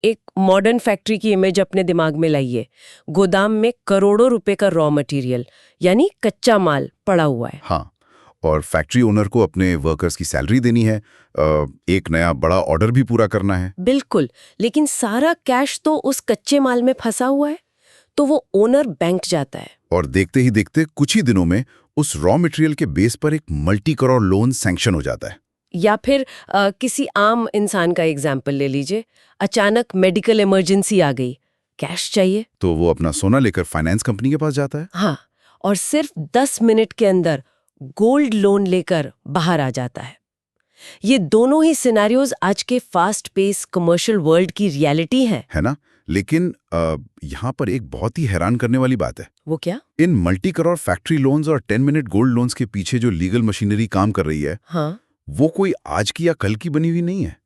एक modern factory की image अपने दिमाग में लाइए। गोदाम में करोड़ों रुपए का रॉ मटेरियल यानी कच्चा माल पड़ा हुआ है। हाँ, और फैक्ट्री ओनर को अपने वर्कर्स की सैलरी देनी है, एक नया बड़ा ऑर्डर भी पूरा करना है। बिल्कुल, लेकिन सारा कैश तो उस कच्चे माल में फंसा हुआ है। तो वो ओनर बैंक जाता है और देखते ही देखते कुछ ही दिनों में उस रॉ मटेरियल के बेस पर एक मल्टी करोड़ लोन सैंक्शन हो जाता है। या फिर किसी आम इंसान का एग्जाम्पल ले लीजिए। अचानक मेडिकल इमरजेंसी आ गई, कैश चाहिए। तो वो अपना सोना लेकर फाइनेंस कंपनी के पास जाता है। हाँ, और सिर्फ 10 मिनट के अंदर गोल्ड लोन लेकर बाहर आ जाता है। ये दोनों ही सिनेरियोज आज के फास्ट पेस कमर्शियल वर्ल्ड की रियलिटी है ना? लेकिन यहाँ पर एक बहुत ही हैरान करने वाली बात है। वो क्या? इन मल्टी करोड़ फैक्ट्री लोन्स और 10 मिनट गोल्ड लोन्स के पीछे जो लीगल मशीनरी काम कर रही है, हाँ, वो कोई आज की या कल की बनी हुई नहीं है।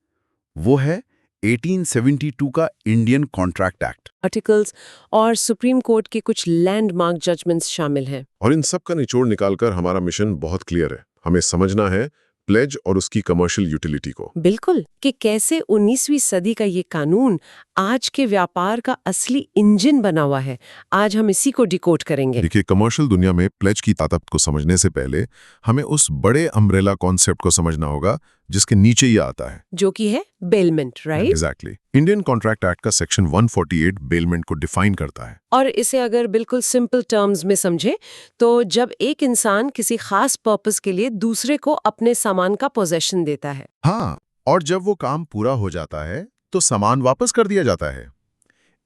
वो है 1872 का इंडियन कॉन्ट्रैक्ट एक्ट। आर्टिकल्स और सुप्रीम कोर्ट के कुछ लैंडमार्क जजमेंट्स शामिल हैं। और इन सब का निचोड़ निकालकर हमारा मिशन बहुत क्लियर है। हमें समझना है प्लेज और उसकी कमर्शियल यूटिलिटी को। बिल्कुल, कि कैसे 19वीं सदी का ये कानून आज के व्यापार का असली इंजन बना हुआ है। आज हम इसी को डिकोड करेंगे। देखिए, कमर्शियल दुनिया में प्लेज की ताकत को समझने से पहले हमें उस बड़े अम्ब्रेला कॉन्सेप्ट को समझना होगा जिसके नीचे ये आता है, जो कि है bailment, right? Exactly. Indian contract act का सेक्शन 148 बेलमेंट को डिफाइन करता है। और इसे अगर बिल्कुल सिंपल टर्म्स में समझे तो जब एक इंसान किसी खास पर्पस के लिए दूसरे को अपने सामान का पोजेशन देता है। हाँ, और जब वो काम पूरा हो जाता है तो सामान वापस कर दिया जाता है।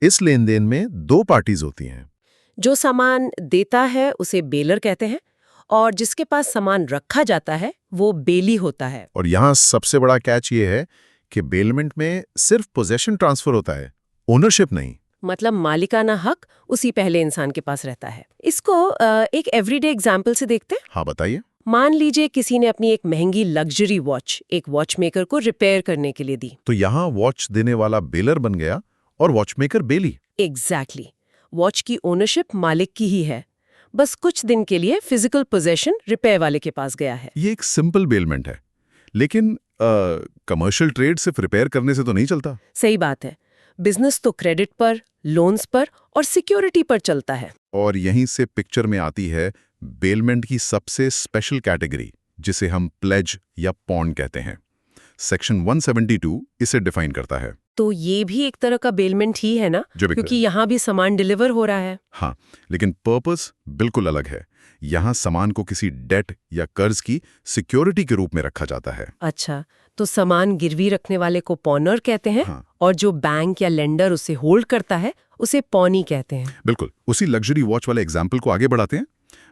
इस लेन देन में दो पार्टीज होती हैं। जो सामान देता है उसे बेलर कहते हैं, और जिसके पास सामान रखा जाता है वो बेली होता है। और यहाँ सबसे बड़ा कैच ये है कि बेलमेंट में सिर्फ पोजेशन ट्रांसफर होता है, ओनरशिप नहीं। मतलब मालिकाना हक उसी पहले इंसान के पास रहता है। इसको एक एवरीडे एग्जाम्पल से देखते हैं। हाँ, बताइए। मान लीजिए किसी ने अपनी एक महंगी लग्जरी वॉच एक वॉचमेकर को रिपेयर करने के लिए दी। तो यहाँ वॉच देने वाला बेलर बन गया और वॉचमेकर बेली। एग्जैक्टली। वॉच की ओनरशिप मालिक की ही है, बस कुछ दिन के लिए फिजिकल पोजेशन रिपेयर वाले के पास गया है। ये एक सिंपल बेलमेंट है, लेकिन कमर्शियल ट्रेड सिर्फ रिपेयर करने से तो नहीं चलता। सही बात है। बिजनेस तो क्रेडिट पर, लोन्स पर और सिक्योरिटी पर चलता है। और यहीं से पिक्चर में आती है बेलमेंट की सबसे स्पेशल कैटेगरी, जिसे हम प्लेज या पॉन्ड कहते हैं। सेक्शन 172 इसे डिफाइन करता है। तो ये भी एक तरह का बेलमेंट ही है ना, क्योंकि यहाँ भी सामान डिलीवर हो रहा है। हाँ, लेकिन पर्पस बिल्कुल अलग है। यहाँ सामान को किसी डेट या कर्ज की सिक्योरिटी के रूप में रखा जाता है। अच्छा, तो सामान गिरवी रखने वाले को पॉनर कहते हैं। हाँ। और जो बैंक या लेंडर उसे होल्ड करता है उसे पॉनी कहते हैं। बिल्कुल। उसी लग्जरी वॉच वाले एग्जाम्पल को आगे बढ़ाते हैं।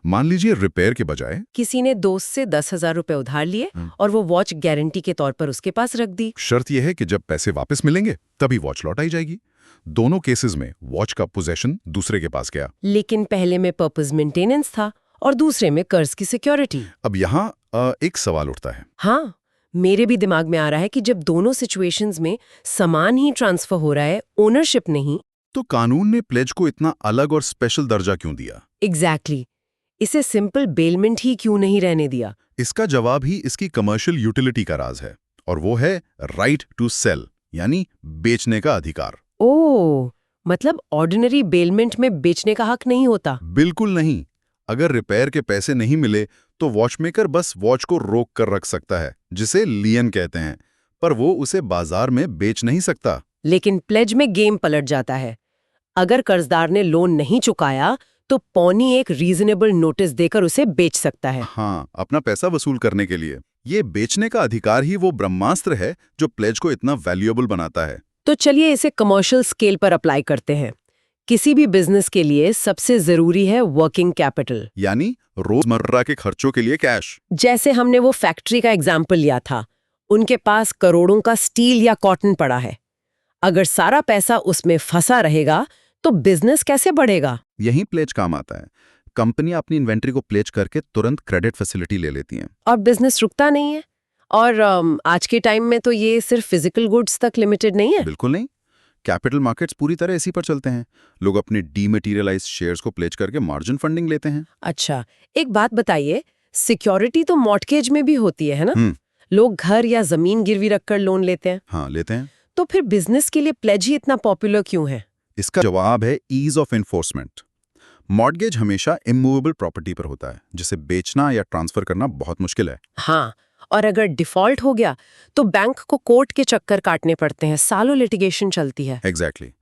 मान लीजिए रिपेयर के बजाय किसी ने दोस्त से 10,000 रुपए उधार लिए और वो वॉच गारंटी के तौर पर उसके पास रख दी। शर्त यह है कि जब पैसे वापस मिलेंगे तभी वॉच लौटाई जाएगी। दोनों केसेस में वॉच का पोजेशन दूसरे के पास गया, लेकिन पहले में पर्पस मेंटेनेंस था और दूसरे में कर्ज की सिक्योरिटी। अब यहाँ एक सवाल उठता है। हाँ, मेरे भी दिमाग में आ रहा है कि जब दोनों सिचुएशंस में सामान ही ट्रांसफर हो रहा है, ओनरशिप नहीं, तो कानून ने प्लेज को इतना अलग और स्पेशल दर्जा क्यों दिया? एग्जैक्टली। इसे सिंपल बेलमेंट ही क्यों नहीं रहने दिया? इसका जवाब ही इसकी कमर्शियल यूटिलिटी का राज है, और वो है राइट टू सेल, यानी बेचने का अधिकार। ओह, मतलब ऑर्डिनरी बेलमेंट में बेचने का हक नहीं होता? बिल्कुल नहीं। अगर रिपेयर के पैसे नहीं मिले तो वॉचमेकर बस वॉच को रोक कर रख सकता है, जिसे लियन कहते हैं, पर वो उसे बाजार में बेच नहीं सकता। लेकिन प्लेज में गेम पलट जाता है। अगर कर्जदार ने लोन नहीं चुकाया तो पौनी एक रीजनेबल नोटिस देकर उसे बेच सकता है। हाँ, अपना पैसा वसूल करने के लिए। ये बेचने का अधिकार ही वो ब्रह्मास्त्र है जो प्लेज को इतना वैल्यूएबल बनाता है। तो चलिए इसे कमर्शियल स्केल पर अप्लाई करते हैं। किसी भी बिजनेस के लिए सबसे जरूरी है वर्किंग कैपिटल, यानी रोजमर्रा के खर्चों के लिए कैश। जैसे हमने वो फैक्ट्री का एग्जाम्पल लिया था, उनके पास करोड़ों का स्टील या कॉटन पड़ा है। अगर सारा पैसा उसमें फंसा रहेगा तो बिजनेस कैसे बढ़ेगा? यही प्लेज काम आता है। कंपनियां अपनी इन्वेंट्री को प्लेज करके तुरंत क्रेडिट फैसिलिटी ले लेती हैं। और बिजनेस रुकता नहीं है। और आज के टाइम में तो ये सिर्फ फिजिकल गुड्स तक लिमिटेड नहीं है। बिल्कुल नहीं। कैपिटल मार्केट्स पूरी तरह इसी पर चलते हैं। लोग अपने डीमैटेरियलाइज्ड शेयर्स को प्लेज करके मार्जिन फंडिंग लेते हैं। अच्छा, एक बात बताइए, सिक्योरिटी तो मॉर्टगेज में भी होती है ना? लोग घर या जमीन गिरवी रखकर लोन लेते हैं। हाँ, लेते हैं। तो फिर बिजनेस के लिए प्लेज ही इतना पॉपुलर क्यों है? इसका जवाब है ईज ऑफ एनफोर्समेंट। मॉर्गेज हमेशा इमूवेबल प्रॉपर्टी पर होता है, जिसे बेचना या ट्रांसफर करना बहुत मुश्किल है। हाँ, और अगर डिफॉल्ट हो गया तो बैंक को कोर्ट के चक्कर काटने पड़ते हैं, सालों लिटिगेशन चलती है। एग्जैक्टली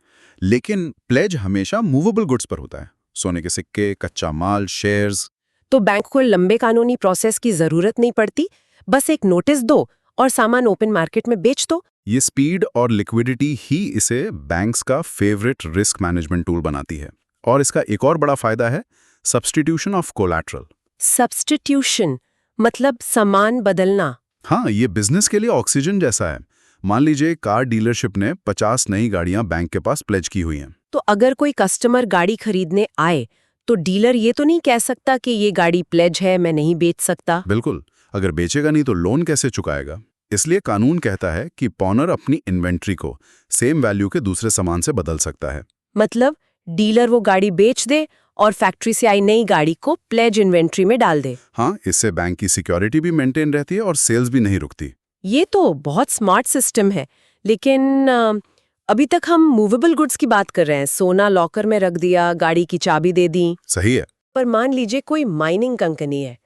लेकिन प्लेज हमेशा मूवेबल गुड्स पर होता है, सोने के सिक्के, कच्चा माल, शेयर्स। तो बैंक को लंबे कानूनी प्रोसेस की जरूरत नहीं पड़ती, बस एक नोटिस दो और सामान ओपन मार्केट में बेच दो। ये स्पीड और लिक्विडिटी ही इसे बैंक्स का फेवरेट रिस्क मैनेजमेंट टूल बनाती है। और इसका एक और बड़ा फायदा है सब्स्टिट्यूशन ऑफ कोलैटरल। सब्स्टिट्यूशन मतलब सामान बदलना। हाँ, ये बिजनेस के लिए ऑक्सीजन जैसा है। मान लीजिए कार डीलरशिप ने 50 नई गाड़ियां बैंक के पास प्लेज की हुई हैं। तो अगर कोई कस्टमर गाड़ी खरीदने आए तो डीलर ये तो नहीं कह सकता कि ये गाड़ी प्लेज है, मैं नहीं बेच सकता। बिल्कुल, अगर बेचेगा नहीं तो लोन कैसे चुकाएगा? इसलिए कानून कहता है कि पॉनर अपनी इन्वेंट्री को सेम वैल्यू के दूसरे सामान से बदल सकता है। मतलब डीलर वो गाड़ी बेच दे और फैक्ट्री से आई नई गाड़ी को प्लेज इन्वेंट्री में डाल दे। हाँ, इससे बैंक की सिक्योरिटी भी मेंटेन रहती है और सेल्स भी नहीं रुकती। ये तो बहुत स्मार्ट सिस्टम है, लेकिन अभी तक हम मूवेबल गुड्स की बात कर रहे हैं। सोना लॉकर में रख दिया, गाड़ी की चाबी दे दी। सही है। पर मान लीजिए कोई माइनिंग कंपनी है,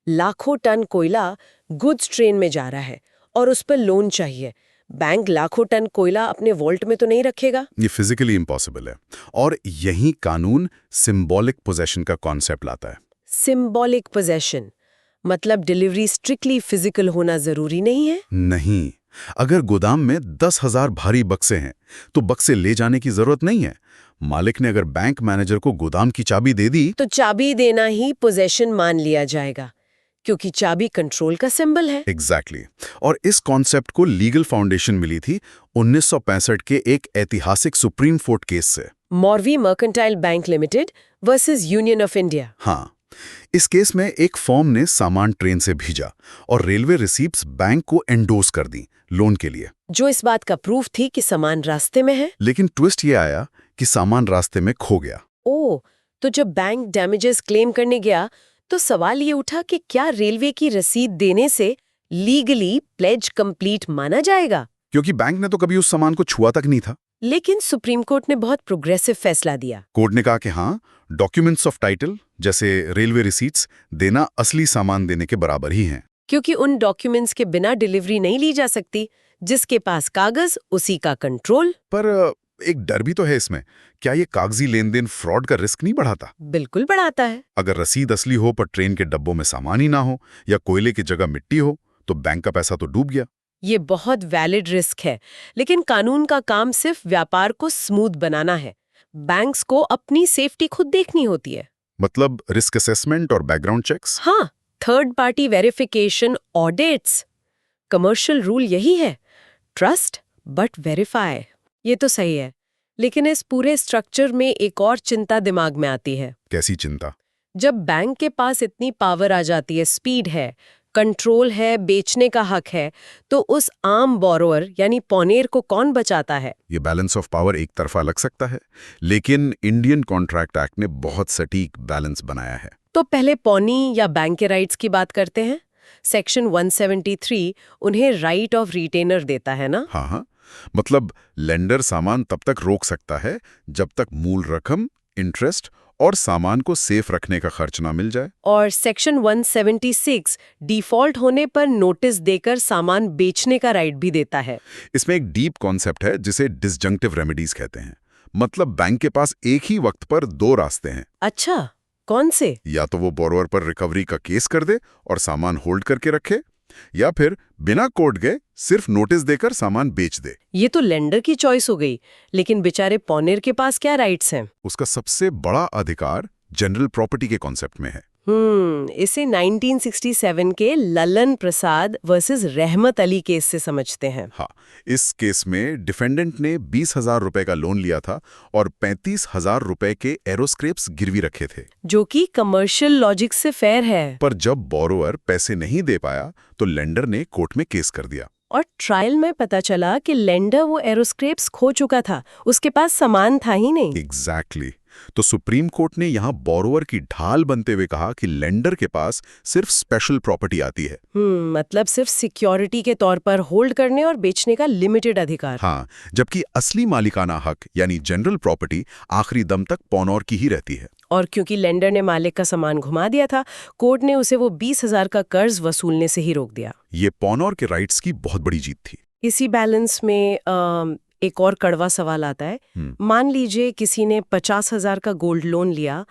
लाखों टन कोयला गुड्स ट्रेन में जा रहा है और उस पर लोन चाहिए। बैंक लाखों टन कोयला अपने वॉल्ट में तो नहीं रखेगा। ये फिजिकली इम्पॉसिबल है। और यही कानून सिंबॉलिक पोजेशन का कॉन्सेप्ट लाता है। सिंबॉलिक पोजेशन मतलब डिलीवरी स्ट्रिक्टली फिजिकल होना जरूरी नहीं है। नहीं, अगर गोदाम में 10,000 भारी बक्से हैं तो बक्से ले जाने की जरूरत नहीं है। मालिक ने अगर बैंक मैनेजर को गोदाम की चाबी दे दी तो चाबी देना ही पोजेशन मान लिया जाएगा, क्योंकि चाबी कंट्रोल का सिंबल है। एग्जैक्टली और इस कॉन्सेप्ट को लीगल फाउंडेशन मिली थी 1965 के एक ऐतिहासिक सुप्रीम कोर्ट केस से। Morvi mercantile bank limited versus union of India. हाँ, इस केस में एक फर्म ने सामान ट्रेन से भेजा और रेलवे रिसीप्ट्स बैंक को एंडोर्स कर दी लोन के लिए, जो इस बात का प्रूफ थी कि सामान रास्ते में है। लेकिन ट्विस्ट ये आया कि सामान रास्ते में खो गया। ओह, तो जब बैंक डैमेजेस क्लेम करने गया तो सवाल ये उठा कि क्या रेलवे की रसीद देने से लीगली प्लेज कंप्लीट माना जाएगा? क्योंकि बैंक ने तो कभी उस सामान को छुआ तक नहीं था। लेकिन सुप्रीम कोर्ट ने बहुत प्रोग्रेसिव फैसला दिया। कोर्ट ने कहा कि हाँ, डॉक्यूमेंट्स ऑफ टाइटल जैसे रेलवे रिसीट्स देना असली सामान देने के बराबर ही हैं। क्योंकि उन डॉक्यूमेंट्स के बिना डिलीवरी नहीं ली जा सकती। जिसके पास कागज उसी का कंट्रोल। पर एक डर भी तो है इसमें। क्या ये कागजी लेन देन फ्रॉड का रिस्क नहीं बढ़ाता? बिल्कुल बढ़ाता है। अगर रसीद असली हो पर ट्रेन के डब्बों में सामान ही ना हो या कोयले की जगह मिट्टी हो तो बैंक का पैसा तो डूब गया। ये बहुत वैलिड रिस्क है, लेकिन कानून का काम सिर्फ व्यापार को स्मूथ बनाना है। बैंक्स को अपनी सेफ्टी खुद देखनी होती है। मतलब रिस्क असेसमेंट और बैकग्राउंड चेक्स। हाँ, third party verification, audits. Commercial rule यही है, ट्रस्ट बट वेरीफाई। ये तो सही है, लेकिन इस पूरे स्ट्रक्चर में एक और चिंता दिमाग में आती है। कैसी चिंता? जब बैंक के पास इतनी पावर आ जाती है, स्पीड है, कंट्रोल है, बेचने का हक है, तो उस आम बोरोअर यानी पॉनेर को कौन बचाता है? ये बैलेंस ऑफ पावर एक तरफा लग सकता है, लेकिन इंडियन कॉन्ट्रैक्ट एक्ट ने बहुत सटीक बैलेंस बनाया है। तो पहले पॉनी या बैंक के राइट्स की बात करते हैं। सेक्शन 173 उन्हें राइट ऑफ रिटेनर देता है ना? हाँ, मतलब लेंडर सामान तब तक रोक सकता है जब तक मूल रकम, इंटरेस्ट और सामान को सेफ रखने का खर्च ना मिल जाए। और सेक्शन 176 डिफॉल्ट होने पर नोटिस देकर सामान बेचने का राइट भी देता है। इसमें एक डीप कॉन्सेप्ट है जिसे डिसजंक्टिव रेमेडीज कहते हैं। मतलब बैंक के पास एक ही वक्त पर दो रास्ते हैं। अच्छा, कौन से? या तो वो बोरोअर पर रिकवरी का केस कर दे और सामान होल्ड करके रखे, या फिर बिना कोर्ट गए सिर्फ नोटिस देकर सामान बेच दे। ये तो लेंडर की चॉइस हो गई, लेकिन बेचारे पॉनेर के पास क्या राइट्स हैं? उसका सबसे बड़ा अधिकार जनरल प्रॉपर्टी के कॉन्सेप्ट में है। इसे 1967 के ललन प्रसाद वर्सेस रहमत अली केस से समझते हैं। हाँ, इस केस में डिफेंडेंट ने 20,000 रुपए का लोन लिया था और 35,000 रुपए के एरोस्क्रेप्स गिरवी रखे थे, जो कि कमर्शियल लॉजिक से फेयर है। पर जब बोरोअर पैसे नहीं दे पाया तो लेंडर ने कोर्ट में केस कर दिया। और ट्रायल में पता चला कि लेंडर वो एरोस्क्रेप्स खो चुका था, उसके पास सामान था ही नहीं। एग्जैक्टली तो सुप्रीम कोर्ट ने यहाँ बोरोवर की ढाल बनते हुए कहा कि लेंडर के पास सिर्फ स्पेशल प्रॉपर्टी आती है। मतलब सिर्फ सिक्योरिटी के तौर पर होल्ड करने और बेचने का लिमिटेड अधिकार। हाँ, जबकि असली मालिकाना हक यानी जनरल प्रॉपर्टी आखिरी दम तक पौनौर की ही रहती है। और क्योंकि लेंडर ने मालिक का सामान घुमा दिया था, कोर्ट ने उसे वो 20,000 का कर्ज वसूलने से ही रोक दिया। ये पौनौर के राइट्स की बहुत बड़ी जीत थी। इसी बैलेंस में एक और कड़वा सवाल आता है। मान लीजिए किसी ने 50,000 का गोल्ड लोन लिया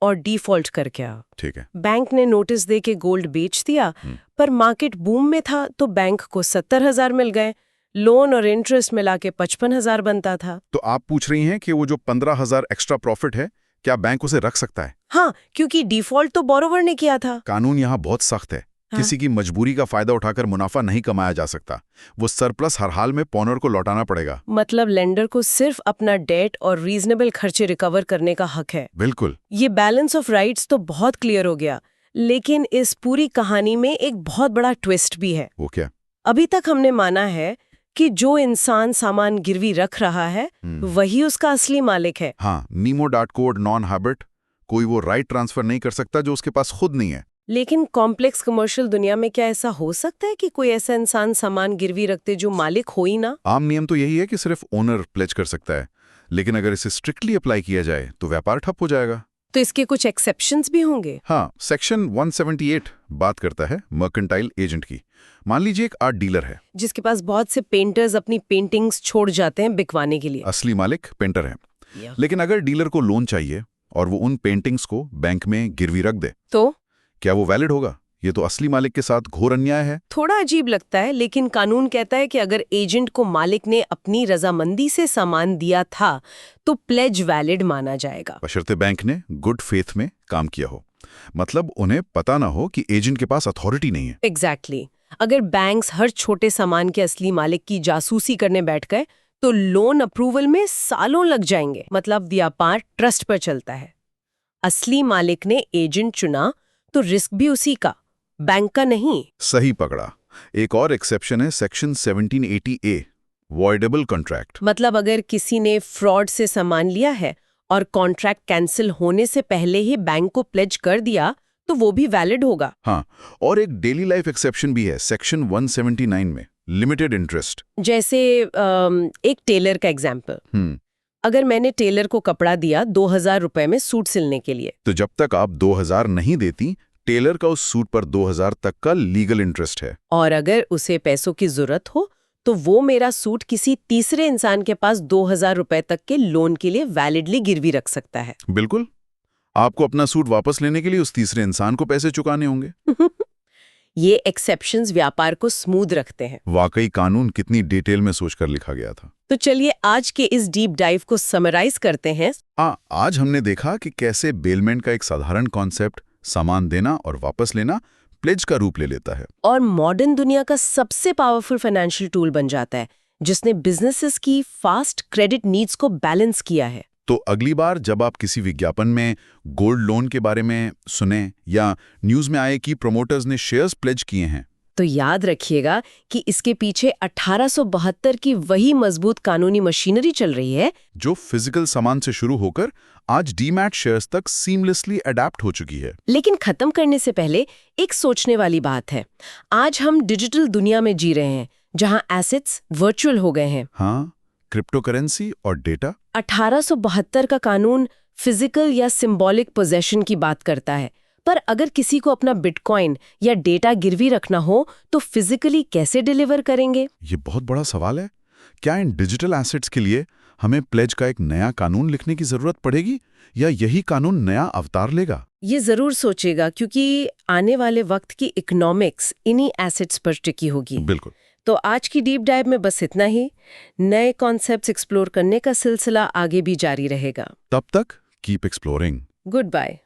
और डिफॉल्ट कर गया। ठीक है। बैंक ने नोटिस दे के गोल्ड बेच दिया, पर मार्केट बूम में था तो बैंक को 70,000 मिल गए। लोन और इंटरेस्ट मिला के 55,000 बनता था। तो आप पूछ रही हैं कि वो जो 15,000 एक्स्ट्रा प्रॉफिट है, क्या बैंक उसे रख सकता है? हाँ, क्योंकि डिफॉल्ट तो बोरोवर ने किया था। कानून यहाँ बहुत सख्त है। किसी की मजबूरी का फायदा उठाकर मुनाफा नहीं कमाया जा सकता। वो सरप्लस हर हाल में पौनर को लौटाना पड़ेगा। मतलब लेंडर को सिर्फ अपना डेट और रीजनेबल खर्चे रिकवर करने का हक है। बिल्कुल। ये बैलेंस ऑफ राइट्स तो बहुत क्लियर हो गया, लेकिन इस पूरी कहानी में एक बहुत बड़ा ट्विस्ट भी है। वो क्या? अभी तक हमने माना है कि जो इंसान सामान गिरवी रख रहा है वही उसका असली मालिक है। हाँ, नीमो डॉट कोड नॉन हैबिट, कोई वो राइट ट्रांसफर नहीं कर सकता जो उसके पास खुद नहीं है। लेकिन कॉम्प्लेक्स कमर्शियल दुनिया में क्या ऐसा हो सकता है कि कोई ऐसा इंसान सामान गिरवी रखते जो मालिक हो ही ना? आम नियम तो यही है कि सिर्फ ओनर प्लेज कर सकता है, लेकिन अगर इसे स्ट्रिक्टली अप्लाई किया जाए तो व्यापार ठप हो जाएगा। तो इसके कुछ एक्सेप्शंस भी होंगे? हाँ, सेक्शन 178 बात करता है मर्केंटाइल एजेंट की। मान लीजिए एक आर्ट डीलर है जिसके पास बहुत से पेंटर्स अपनी पेंटिंग्स छोड़ जाते हैं बिकवाने के लिए। असली मालिक पेंटर है। लेकिन अगर डीलर को लोन चाहिए और वो उन पेंटिंग्स को बैंक में गिरवी रख दे, तो क्या वो वैलिड होगा? ये तो असली मालिक के साथ घोर अन्याय है। थोड़ा अजीब लगता है, लेकिन कानून कहता है कि अगर एजेंट को मालिक ने अपनी रजामंदी से सामान दिया था तो प्लेज वैलिड माना जाएगा, बशर्ते बैंक ने गुड फेथ में काम किया हो। मतलब उन्हें पता ना हो कि एजेंट के पास अथॉरिटी नहीं है। एग्जैक्टली। अगर बैंक्स हर छोटे सामान के असली मालिक की जासूसी करने बैठ गए तो लोन अप्रूवल में सालों लग जाएंगे। मतलब व्यापार ट्रस्ट पर चलता है। असली मालिक ने एजेंट चुना तो रिस्क भी उसी का, बैंक का नहीं। सही पकड़ा। एक और एक्सेप्शन है सेक्शन 1780A, वॉइडेबल कॉन्ट्रैक्ट। मतलब अगर किसी ने फ्रॉड से सामान लिया है और कॉन्ट्रैक्ट कैंसिल होने से पहले ही बैंक को प्लेज कर दिया तो वो भी वैलिड होगा। हाँ, और एक डेली लाइफ एक्सेप्शन भी है सेक्शन 179 में, लिमिटेड इंटरेस्ट। जैसे एक टेलर का एग्जाम्पल। अगर मैंने टेलर को कपड़ा दिया 2,000 रुपए में सूट सिलने के लिए, तो जब तक आप 2,000 नहीं देती, टेलर का उस सूट पर 2,000 तक का लीगल इंटरेस्ट है। और अगर उसे पैसों की जरूरत हो तो वो मेरा सूट किसी तीसरे इंसान के पास 2,000 रुपए तक के लोन के लिए वैलिडली गिरवी रख सकता है। बिल्कुल। आपको अपना सूट वापस लेने के लिए उस तीसरे इंसान को पैसे चुकाने होंगे। ये एक्सेप्शंस व्यापार को स्मूथ रखते हैं। वाकई कानून कितनी डिटेल में सोचकर लिखा गया था। तो चलिए आज के इस डीप डाइव को समराइज करते हैं। आज हमने देखा कि कैसे बेलमेंट का एक साधारण कॉन्सेप्ट, सामान देना और वापस लेना, प्लेज का रूप ले लेता है और मॉडर्न दुनिया का सबसे पावरफुल फाइनेंशियल टूल बन जाता है, जिसने बिजनेसेस की फास्ट क्रेडिट नीड्स को बैलेंस किया है। तो अगली बार जब आप किसी विज्ञापन में गोल्ड लोन के बारे में सुने या न्यूज में आए कि प्रमोटर्स ने शेयर्स प्लेज किए हैं, तो याद रखिएगा कि इसके पीछे 1872 की वही मजबूत कानूनी मशीनरी चल रही है जो फिजिकल सामान से शुरू होकर आज डीमैट शेयर्स तक सीमलेसली अडैप्ट हो चुकी है। लेकिन खत्म करने से पहले एक सोचने वाली बात है। आज हम डिजिटल दुनिया में जी रहे हैं जहां एसेट्स वर्चुअल हो गए हैं। हाँ, क्रिप्टोकरेंसी और डेटा। 1872 का कानून फिजिकल या सिंबॉलिक पोजेशन की बात करता है, पर अगर किसी को अपना बिटकॉइन या डेटा गिरवी रखना हो तो फिजिकली कैसे डिलीवर करेंगे? ये बहुत बड़ा सवाल है। क्या इन डिजिटल एसेट्स के लिए हमें प्लेज का एक नया कानून लिखने की जरूरत पड़ेगी या यही कानून नया अवतार लेगा? ये जरूर सोचेगा, क्योंकि आने वाले वक्त की इकोनॉमिक्स इन्हीं एसेट्स पर टिकी होगी। बिल्कुल। तो आज की डीप डाइव में बस इतना ही। नए कॉन्सेप्ट्स एक्सप्लोर करने का सिलसिला आगे भी जारी रहेगा। तब तक कीप एक्सप्लोरिंग। Good bye.